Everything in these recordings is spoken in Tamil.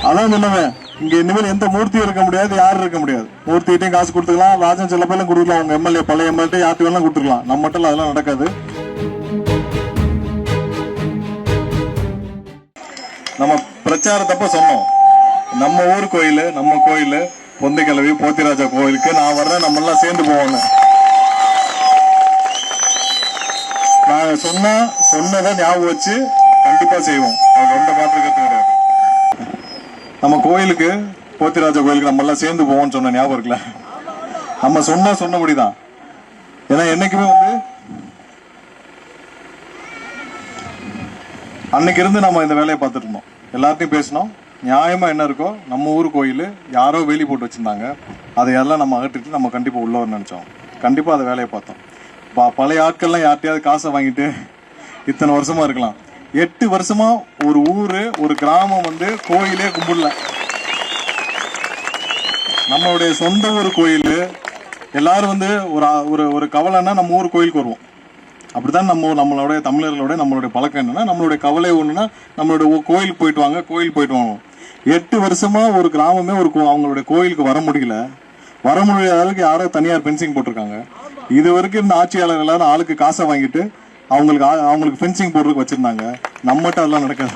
அதான் சொன்னவன், இங்க இனிமேல் எந்த மூர்த்தியும் இருக்க முடியாது, யாரும் இருக்க முடியாது. மூர்த்திகிட்டையும் காசு கொடுத்துக்கலாம், ராஜன் சில பேர்லாம் கொடுக்கலாம், அவங்க எம்எல்ஏ பழைய எம்எல்ஏ யார்ட்டு வேணாலும் கொடுத்துக்கலாம். நம்ம மட்டும் அதெல்லாம் நடக்காது. நம்ம பிரச்சாரத்தப்ப சொன்னோம், நம்ம ஊர் கோயில், நம்ம கோயில் பொந்தைக்கிழவி போத்திராஜா கோயிலுக்கு நான் வர்றேன், நம்ம எல்லாம் சேர்ந்து போவோன்னு. நான் சொன்னதை ஞாபகம் வச்சு கண்டிப்பா செய்வோம். அது எந்த மாற்று கருத்து கிடையாது. நம்ம கோயிலுக்கு, போத்திராஜா கோயிலுக்கு நம்ம எல்லாம் சேர்ந்து போவோம்னு சொன்ன ஞாபகம் இருக்குல்ல? நம்ம சொன்னபடிதான். ஏன்னா என்னைக்குமே அன்னைக்கு இருந்து நம்ம இந்த வேலையை பார்த்துட்டு இருந்தோம். எல்லாத்தையும் பேசணும், நியாயமா என்ன இருக்கோ. நம்ம ஊர் கோயில் யாரோ வேலி போட்டு வச்சிருந்தாங்க, அதையெல்லாம் நம்ம அகற்றிட்டு நம்ம கண்டிப்பா உள்ள வர நினைச்சோம். கண்டிப்பா அதை வேலையை பார்த்தோம். பழைய ஆட்கள்லாம் யார்ட்டையாவது காசை வாங்கிட்டு இத்தனை வருஷமா இருக்கலாம். 8 வருஷமா ஒரு ஊரு, ஒரு கிராமம் கோயிலே கும்பிடல. நம்மளுடைய சொந்த ஊர் கோயில். எல்லாரும் ஒரு கவலைன்னா நம்ம ஊர் கோயிலுக்கு வருவோம். அப்படித்தான் நம்மளுடைய தமிழர்களுடைய நம்மளுடைய பழக்கம் என்னன்னா, நம்மளுடைய கவலை ஒண்ணுன்னா நம்மளுடைய கோயிலுக்கு போயிட்டு வாங்க, கோயில் போயிட்டு வாங்க. 8 வருஷமா ஒரு கிராமமே அவங்களுடைய கோயிலுக்கு வர முடியல. வர முடியாத அளவுக்கு யாரோ தனியார் பென்சிங் போட்டிருக்காங்க. இது வரைக்கும் இந்த ஆட்சியாளர் எல்லாரும் ஆளுக்கு காசை வாங்கிட்டு அவங்களுக்கு ஃபென்சிங் போடுறதுக்கு வச்சிருந்தாங்க. நம்மகிட்ட அதெல்லாம் நடக்காது.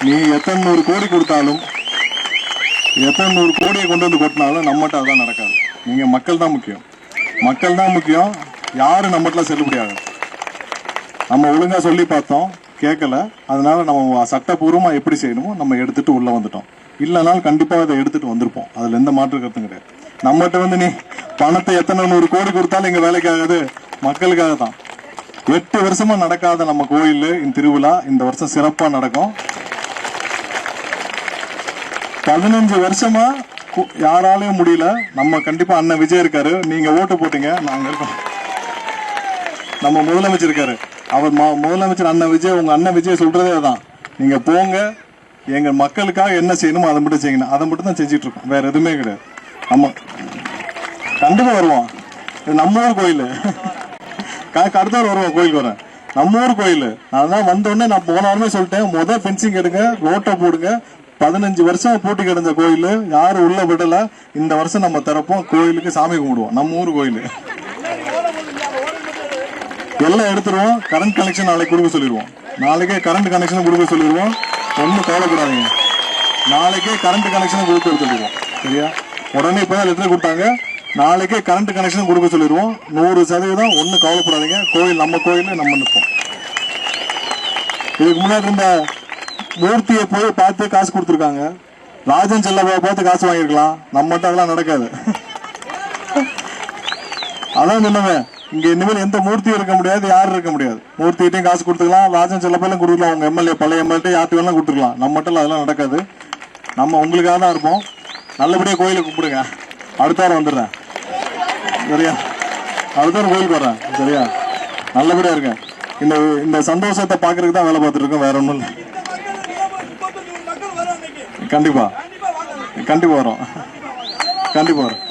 நீ எத்தனை 100 கோடி கொடுத்தாலும், எத்தனை 100 கோடியை கொண்டு வந்து கொட்டினாலும் நம்மகிட்ட அதெல்லாம் நடக்காது. நீங்க மக்கள் தான் முக்கியம், மக்கள் தான் முக்கியம். யாரும் நம்மகிட்ட செல்லுபடியாது. நம்ம ஒழுங்கா சொல்லி பார்த்தோம், கேட்கல. அதனால நம்ம சட்டப்பூர்வமா எப்படி செய்யணுமோ நம்ம எடுத்துட்டு உள்ள வந்துட்டோம். இல்லைனாலும் கண்டிப்பா அதை எடுத்துட்டு வந்திருப்போம். அதுல எந்த மாற்று கருத்தும் கிடையாது. நம்மகிட்ட நீ பணத்தை எத்தனை 100 கோடி கொடுத்தாலும் எங்க வேலைக்கு ஆகாது, மக்களுக்காக தான். 8 வருஷமா நடக்காத நம்ம கோயில் இந்த திருவிழா இந்த வருஷம் சிறப்பா நடக்கும். 15 வருஷமா யாராலையும் முடியல. நம்ம கண்டிப்பா அண்ணன் விஜய் இருக்காரு, நீங்க ஓட்டு போட்டீங்க, நாங்க இருக்கோம். நம்ம முதலமைச்சர் இருக்காரு, அவர் முதலமைச்சர் அண்ணன் விஜய், உங்க அண்ணன் விஜய் சொல்றதே அதான். நீங்க போங்க, எங்க மக்களுக்காக என்ன செய்யணுமோ அதை மட்டும் செய்யணும். அதை மட்டும் தான் செஞ்சுட்டு இருக்கோம், வேற எதுவுமே கிடையாது. நம்ம கண்டிப்பா வருவோம். நம்ம ஊர் கோயில் அடுத்த வருவோம், கோயிலுக்கு வரேன். நம்ம ஊர் கோயில். அதான் வந்தோடனே நான் போன வாரமே சொல்லிட்டேன், முதல் ஃபென்சிங் எடுங்க, ரோட்டை போடுங்க. 15 வருஷம் பூட்டி கிடந்த கோயில் யாரும் உள்ள விடல. இந்த வருஷம் நம்ம திறப்போம், கோயிலுக்கு சாமி கும்பிடுவோம். நம்ம ஊர் கோயில் எல்லாம் எடுத்துருவோம். கரண்ட் கனெக்ஷன் நாளைக்கு கொடுக்க சொல்லிடுவோம். நாளைக்கே கரண்ட் கனெக்ஷன் கொடுக்க சொல்லிடுவோம். ஒன்றும் கவலைப்படாதீங்க, நாளைக்கே கரண்ட் கனெக்ஷன் கொடுக்க சொல்லிடுவோம். சரியா? உடனே இப்பதான் லெட்டர் கொடுத்தாங்க, நாளைக்கே கரண்ட் கனெக்ஷன் கொடுக்க சொல்லிடுவோம். 100%. ஒன்றும் கவலைப்படாதீங்க. கோயில் நம்ம கோயில், நம்ம நிற்போம். இதுக்கு முன்னாடி இருந்த மூர்த்தியை போய் பார்த்து காசு கொடுத்துருக்காங்க. ராஜன் செல்லவை பார்த்து காசு வாங்கிருக்கலாம். நம்ம மட்டும் அதெல்லாம் நடக்காது. அதான் சொன்னவன், இங்க இனிமேல் எந்த மூர்த்தியும் இருக்க முடியாது, யாரும் இருக்க முடியாது. மூர்த்திகிட்டையும் காசு கொடுத்துக்கலாம், ராஜன் சில பேர்லாம் கொடுக்கலாம், அவங்க எம்எல்ஏ பழைய எம்எல்ஏ யார்ட்டு வேணாலும் கொடுத்துக்கலாம். நம்ம மட்டும் அதெல்லாம் நடக்காது. நம்ம உங்களுக்காக தான் இருப்போம். நல்லபடியா கோயிலை கும்பிடுங்க. அடுத்த வாரம் வந்துடுறேன். சரியா? அடுத்த வாரம் கோயிலுக்கு வர்றேன். சரியா? நல்லபடியா இருங்க. இந்த சந்தோஷத்தை பாக்குறதுக்கு தான் வேலை பார்த்துட்டு இருக்கோம், வேற ஒண்ணும் இல்லை. கண்டிப்பா கண்டிப்பா வரும், கண்டிப்பா வரும்.